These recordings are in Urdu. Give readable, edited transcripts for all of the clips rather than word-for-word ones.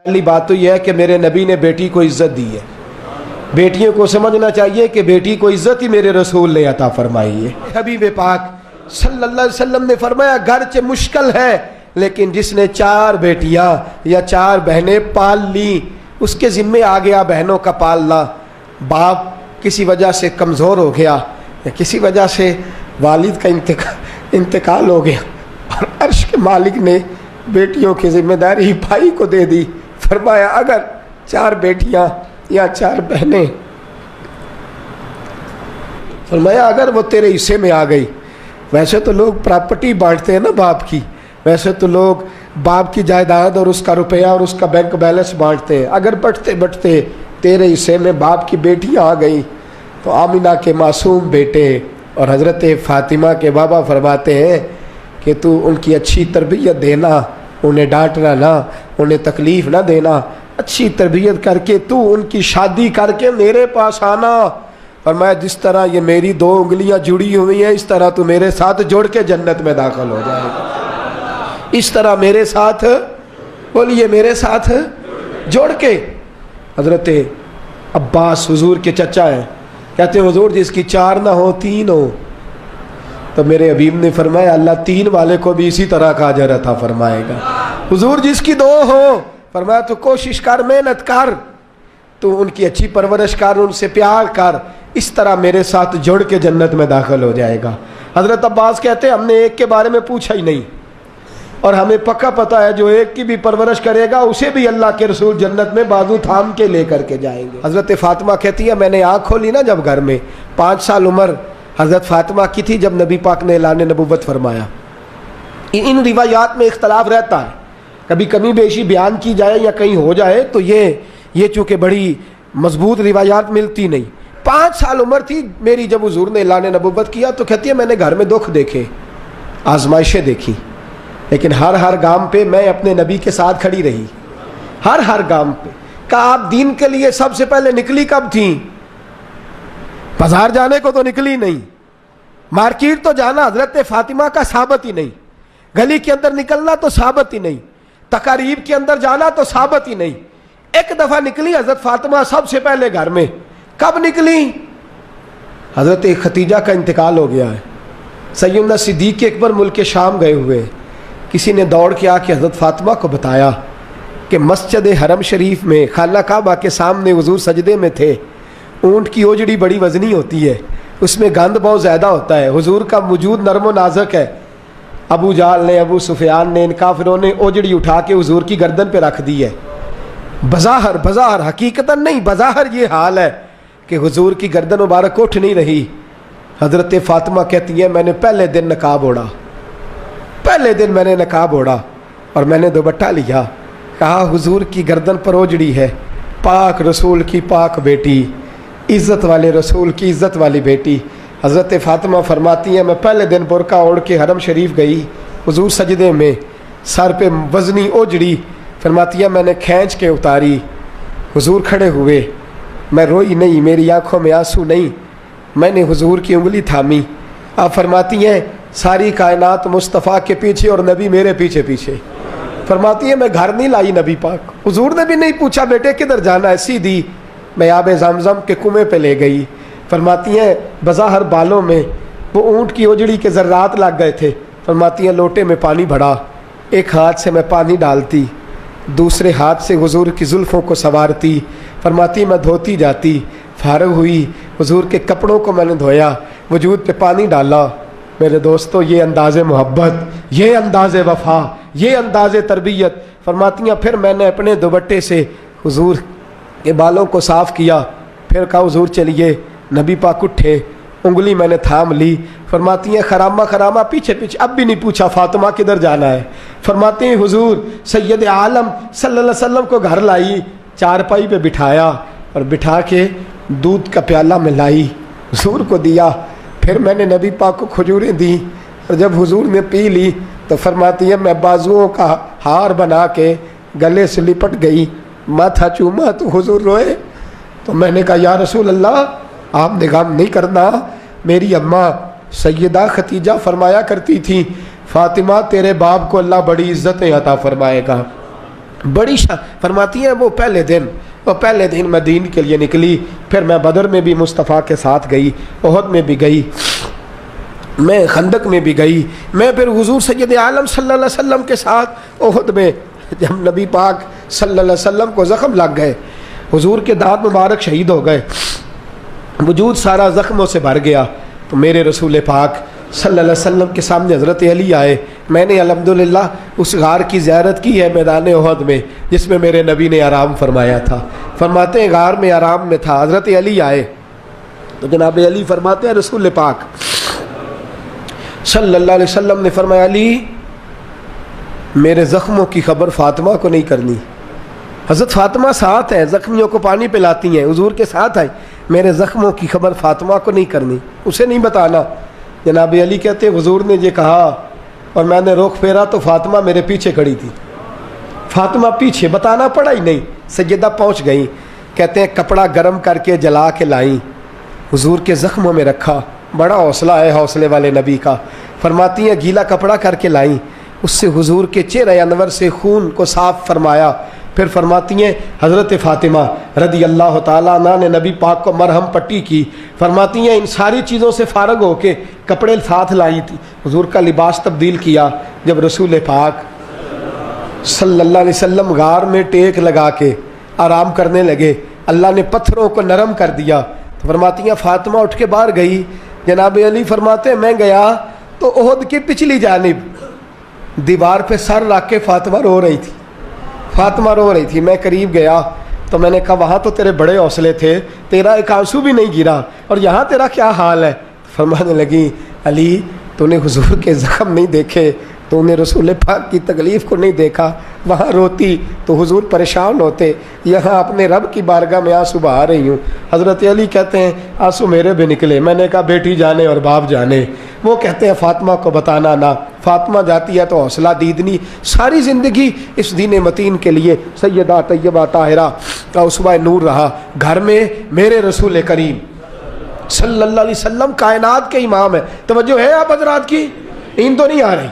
پہلی بات تو یہ ہے کہ میرے نبی نے بیٹی کو عزت دی ہے. بیٹیوں کو سمجھنا چاہیے کہ بیٹی کو عزت ہی میرے رسول نے عطا فرمائی ہے. حبیب پاک صلی اللہ علیہ وسلم نے فرمایا گرچہ مشکل ہے لیکن جس نے 4 بیٹیاں یا 4 بہنیں پال لی اس کے ذمے آ گیا بہنوں کا پالنا. باپ کسی وجہ سے کمزور ہو گیا یا کسی وجہ سے والد کا انتقال ہو گیا اور عرش کے مالک نے بیٹیوں کی ذمہ داری بھائی کو دے دی. فرمایا اگر 4 بیٹیاں یا 4 بہنیں فرمایا اگر وہ تیرے حصے میں آ گئی. ویسے تو لوگ پراپرٹی بانٹتے ہیں نا باپ کی, ویسے تو لوگ باپ کی جائیداد اور اس کا روپیہ اور اس کا بینک بیلنس بانٹتے ہیں. اگر بٹتے بٹتے تیرے حصے میں باپ کی بیٹیاں آ گئی تو آمینہ کے معصوم بیٹے اور حضرت فاطمہ کے بابا فرماتے ہیں کہ تو ان کی اچھی تربیت دینا, انہیں ڈانٹنا نہ, انہیں تکلیف نہ دینا, اچھی تربیت کر کے تو ان کی شادی کر کے میرے پاس آنا. اور میں جس طرح یہ میری 2 انگلیاں جڑی ہوئی ہیں اس طرح تو میرے ساتھ جوڑ کے جنت میں داخل ہو جائے گا. اس طرح میرے ساتھ بولیے میرے ساتھ جوڑ کے. حضرت عباس حضور کے چچا ہیں, کہتے ہیں حضور جس کی 4 نہ ہو 3 ہو. تو میرے حبیب نے فرمایا اللہ 3 والے کو بھی اسی طرح کا اجر عطا فرمائے گا. حضور جس کی 2 ہو فرمایا تو کوشش کر, محنت کر, تو ان کی اچھی پرورش کر, ان سے پیار کر, اس طرح میرے ساتھ جڑ کے جنت میں داخل ہو جائے گا. حضرت عباس کہتے ہیں ہم نے ایک کے بارے میں پوچھا ہی نہیں اور ہمیں پکا پتہ ہے جو ایک کی بھی پرورش کرے گا اسے بھی اللہ کے رسول جنت میں بازو تھام کے لے کر کے جائیں گے. حضرت فاطمہ کہتی ہے میں نے آنکھ کھولی نا جب گھر میں 5 سال عمر حضرت فاطمہ کی تھی جب نبی پاک نے اعلان نبوت فرمایا. ان روایات میں اختلاف رہتا ہے, کبھی کمی بیشی بیان کی جائے یا کہیں ہو جائے تو یہ چونکہ بڑی مضبوط روایات ملتی نہیں. 5 سال عمر تھی میری جب حضور نے اعلان نبوت کیا تو کہتی ہے میں نے گھر میں دکھ دیکھے, آزمائشیں دیکھی, لیکن ہر گام پہ میں اپنے نبی کے ساتھ کھڑی رہی. ہر گام پہ. کہا آپ دین کے لیے سب سے پہلے نکلی کب تھیں؟ بازار جانے کو تو نکلی نہیں, مارکیٹ تو جانا حضرت فاطمہ کا ثابت ہی نہیں, گلی کے اندر نکلنا تو ثابت ہی نہیں, تقاریب کے اندر جانا تو ثابت ہی نہیں. ایک دفعہ نکلی حضرت فاطمہ سب سے پہلے گھر میں. کب نکلی؟ حضرت ختیجہ کا انتقال ہو گیا ہے, سیدنا صدیق اکبر ملک شام گئے ہوئے. کسی نے دوڑ کے آ کے حضرت فاطمہ کو بتایا کہ مسجد حرم شریف میں خانہ کعبہ کے سامنے حضور سجدے میں تھے. اونٹ کی اوجڑی بڑی وزنی ہوتی ہے, اس میں گند بہت زیادہ ہوتا ہے, حضور کا وجود نرم و نازک ہے. ابو جہل نے, ابو سفیان نے, ان کافروں نے اوجڑی اٹھا کے حضور کی گردن پہ رکھ دی ہے. بظاہر حقیقتاً نہیں, بظاہر یہ حال ہے کہ حضور کی گردن مبارک اٹھ نہیں رہی. حضرت فاطمہ کہتی ہے میں نے پہلے دن نقاب اوڑا اور میں نے دوپٹہ لیا. کہا حضور کی گردن پر اوجڑی ہے, پاک رسول کی پاک بیٹی, عزت والے رسول کی عزت والی بیٹی. حضرت فاطمہ فرماتی ہیں میں پہلے دن برقع اوڑھ کے حرم شریف گئی, حضور سجدے میں, سر پہ وزنی اوجڑی. فرماتی ہے میں نے کھینچ کے اتاری, حضور کھڑے ہوئے, میں روئی نہیں, میری آنکھوں میں آنسو نہیں, میں نے حضور کی انگلی تھامی. آپ فرماتی ہیں ساری کائنات مصطفیٰ کے پیچھے اور نبی میرے پیچھے پیچھے. فرماتی ہے میں گھر نہیں لائی نبی پاک, حضور نے بھی نہیں پوچھا بیٹے کدھر جانا ہے, سیدھی میں آب زمزم کے کنویں پہ لے گئی. فرماتی ہیں بظاہر بالوں میں وہ اونٹ کی اوجڑی کے ذرات لگ گئے تھے. فرماتی ہیں لوٹے میں پانی بھرا, ایک ہاتھ سے میں پانی ڈالتی, دوسرے ہاتھ سے حضور کی زلفوں کو سنوارتی. فرماتی میں دھوتی جاتی, فارغ ہوئی حضور کے کپڑوں کو میں نے دھویا, وجود پہ پانی ڈالا. میرے دوستو یہ انداز محبت, یہ انداز وفا, یہ انداز تربیت. فرماتی ہیں پھر میں نے اپنے دوپٹے سے حضور کے بالوں کو صاف کیا, پھر کہا حضور چلیے. نبی پاک اٹھے, انگلی میں نے تھام لی. فرماتی ہیں خرامہ پیچھے اب بھی نہیں پوچھا فاطمہ کدھر جانا ہے. فرماتے ہیں حضور سید عالم صلی اللہ علیہ وسلم کو گھر لائی, چارپائی پہ بٹھایا اور بٹھا کے دودھ کا پیالہ میں لائی, حضور کو دیا. پھر میں نے نبی پاک کو کھجوریں دی اور جب حضور نے پی لی تو فرماتی ہے میں بازوؤں کا ہار بنا کے گلے سے لپٹ گئی, ماتھا چوما تو حضور روئے. تو میں نے کہا یا رسول اللہ آپ نے غم نہیں کرنا, میری اماں سیدہ ختیجہ فرمایا کرتی تھی فاطمہ تیرے باپ کو اللہ بڑی عزتیں عطا فرمائے گا. بڑی فرماتی ہیں وہ پہلے دن میں دین کے لیے نکلی، پھر میں بدر میں بھی مصطفیٰ کے ساتھ گئی، احد میں بھی گئی، میں خندق میں بھی گئی، میں پھر حضور سید عالم صلی اللہ علیہ وسلم کے ساتھ احد میں جب نبی پاک صلی اللہ علیہ وسلم کو زخم لگ گئے، حضور کے دانت مبارک شہید ہو گئے، وجود سارا زخموں سے بھر گیا، تو میرے رسول پاک صلی اللہ علیہ وسلم کے سامنے حضرت علی آئے۔ میں نے الحمدللہ اس غار کی زیارت کی ہے میدان احد میں جس میں میرے نبی نے آرام فرمایا تھا۔ فرماتے ہیں غار میں آرام میں تھا، حضرت علی آئے تو جناب علی فرماتے ہیں رسول پاک صلی اللہ علیہ وسلم نے فرمایا علی میرے زخموں کی خبر فاطمہ کو نہیں کرنی۔ حضرت فاطمہ ساتھ ہیں، زخمیوں کو پانی پلاتی ہیں، حضور کے ساتھ آئے، میرے زخموں کی خبر فاطمہ کو نہیں کرنی، اسے نہیں بتانا۔ جناب علی کہتے ہیں حضور نے یہ کہا اور میں نے رخ پھیرا تو فاطمہ میرے پیچھے کھڑی تھی، فاطمہ پیچھے، بتانا پڑا ہی نہیں، سیدہ پہنچ گئیں، کہتے ہیں کپڑا گرم کر کے جلا کے لائیں، حضور کے زخموں میں رکھا، بڑا حوصلہ ہے حوصلے والے نبی کا۔ فرماتی ہیں گیلا کپڑا کر کے لائیں، اس سے حضور کے چہرہ انور سے خون کو صاف فرمایا۔ پھر فرماتی ہیں حضرت فاطمہ رضی اللہ تعالیٰ عنہ نے نبی پاک کو مرہم پٹی کی۔ فرماتی ہیں ان ساری چیزوں سے فارغ ہو کے کپڑے ساتھ لائی تھی، حضور کا لباس تبدیل کیا۔ جب رسول پاک صلی اللہ علیہ وسلم غار میں ٹیک لگا کے آرام کرنے لگے، اللہ نے پتھروں کو نرم کر دیا۔ فرماتی ہیں فاطمہ اٹھ کے باہر گئی، جناب علی فرماتے ہیں میں گیا تو احد کی پچھلی جانب دیوار پہ سر رکھ کے فاطمہ رو رہی تھی، میں قریب گیا تو میں نے کہا وہاں تو تیرے بڑے حوصلے تھے، تیرا ایک آنسو بھی نہیں گرا، اور یہاں تیرا کیا حال ہے؟ فرمانے لگی علی تو نے حضور کے زخم نہیں دیکھے، تو نے رسول پاک کی تکلیف کو نہیں دیکھا، وہاں روتی تو حضور پریشان ہوتے، یہاں اپنے رب کی بارگاہ میں آنسو بہا رہی ہوں۔ حضرت علی کہتے ہیں آنسو میرے بھی نکلے، میں نے کہا بیٹی جانے اور باپ جانے۔ وہ کہتے ہیں فاطمہ کو بتانا نہ، فاطمہ جاتی ہے تو حوصلہ دیدنی، ساری زندگی اس دین متین کے لیے سیدہ طیبہ طاہرہ کا اسوہ نور رہا۔ گھر میں میرے رسول کریم صلی اللہ علیہ وسلم کائنات کے امام ہے۔ توجہ ہے آپ حضرات کی؟ نیند تو نہیں آ رہی؟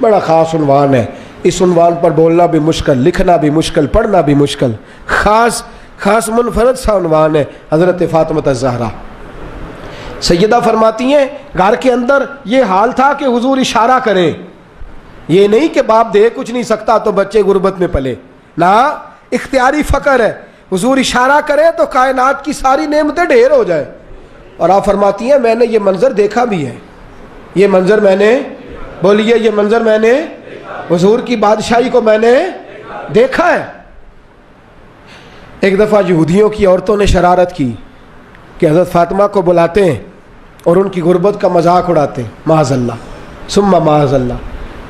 بڑا خاص عنوان ہے، اس عنوان پر بولنا بھی مشکل، لکھنا بھی مشکل، پڑھنا بھی مشکل، خاص منفرد سا عنوان ہے، حضرت فاطمہ الزہرا۔ سیدہ فرماتی ہیں گھر کے اندر یہ حال تھا کہ حضور اشارہ کریں، یہ نہیں کہ باپ دے کچھ نہیں سکتا تو بچے غربت میں پلے، نہ اختیاری فقر ہے، حضور اشارہ کریں تو کائنات کی ساری نعمتیں ڈھیر ہو جائیں۔ اور آپ فرماتی ہیں میں نے یہ منظر دیکھا بھی ہے، یہ منظر میں نے، بولیے یہ منظر میں نے، حضور کی بادشاہی کو میں نے دیکھا ہے۔ ایک دفعہ یہودیوں کی عورتوں نے شرارت کی کہ حضرت فاطمہ کو بلاتے ہیں اور ان کی غربت کا مذاق اڑاتے ہیں، معاذ اللہ ثم معاذ اللہ۔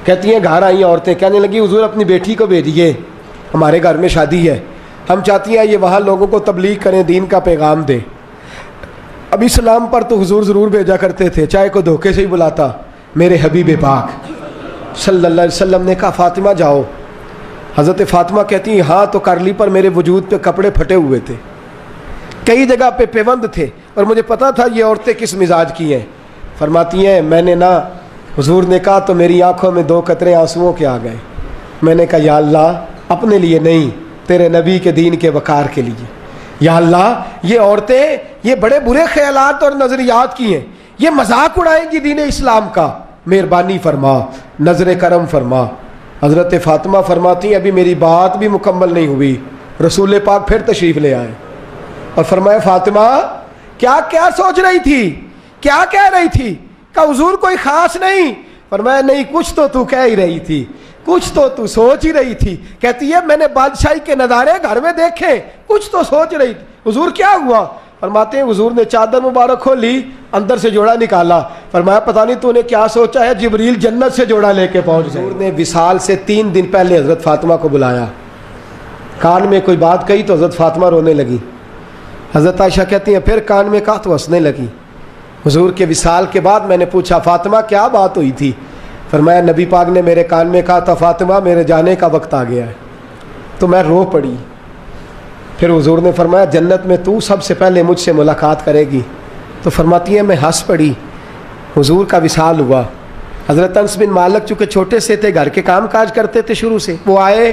کہتی ہیں گھر آئی عورتیں، کہنے لگی حضور اپنی بیٹی کو بھیجیے، ہمارے گھر میں شادی ہے، ہم چاہتی ہیں یہ وہاں لوگوں کو تبلیغ کریں، دین کا پیغام دیں۔ اب اسلام پر تو حضور ضرور بھیجا کرتے تھے، چاہے کو دھوکے سے ہی بلاتا۔ میرے حبیب پاک صلی اللہ علیہ وسلم نے کہا فاطمہ جاؤ۔ حضرت فاطمہ کہتی ہیں ہاں تو کر لی، پر میرے وجود پہ کپڑے پھٹے ہوئے تھے، کئی جگہ پہ پیوند تھے، اور مجھے پتا تھا یہ عورتیں کس مزاج کی ہیں۔ فرماتی ہیں میں نے حضور نے کہا تو میری آنکھوں میں 2 قطرے آنسوؤں کے آ گئے۔ میں نے کہا یا اللہ اپنے لیے نہیں، تیرے نبی کے دین کے وقار کے لیے، یا اللہ یہ عورتیں یہ بڑے برے خیالات اور نظریات کی ہیں، یہ مذاق اڑائیں گی دین اسلام کا، مہربانی فرما، نظر کرم فرما۔ حضرت فاطمہ فرماتی ہیں ابھی میری بات بھی مکمل نہیں ہوئی، رسول پاک پھر تشریف لے آئے اور فرمایا فاطمہ کیا کیا سوچ رہی تھی، کیا کہہ رہی تھی؟ کہ حضور کوئی خاص نہیں۔ فرمایا نہیں کچھ تو تو کہہ ہی رہی تھی، کچھ تو تو سوچ ہی رہی تھی۔ کہتی ہے میں نے بادشاہی کے نظارے گھر میں دیکھے، کچھ تو سوچ رہی تھی۔ حضور کیا ہوا؟ فرماتے ہیں حضور نے چادر مبارک کھولی، اندر سے جوڑا نکالا، فرمایا پتہ نہیں تو نے کیا سوچا ہے، جبریل جنت سے جوڑا لے کے پہنچ گئے۔ حضور نے وصال سے 3 دن پہلے حضرت فاطمہ کو بلایا، کان میں کوئی بات کہی تو حضرت فاطمہ رونے لگی۔ حضرت عائشہ کہتی ہیں پھر کان میں کہا تو ہنسنے لگی۔ حضور کے وصال کے بعد میں نے پوچھا فاطمہ کیا بات ہوئی تھی؟ فرمایا نبی پاک نے میرے کان میں کہا تھا فاطمہ میرے جانے کا وقت آ گیا ہے، تو میں رو پڑی۔ پھر حضور نے فرمایا جنت میں تو سب سے پہلے مجھ سے ملاقات کرے گی، تو فرماتی ہیں میں ہنس پڑی۔ حضور کا وصال ہوا، حضرت انس بن مالک چونکہ چھوٹے سے تھے، گھر کے کام کاج کرتے تھے شروع سے، وہ آئے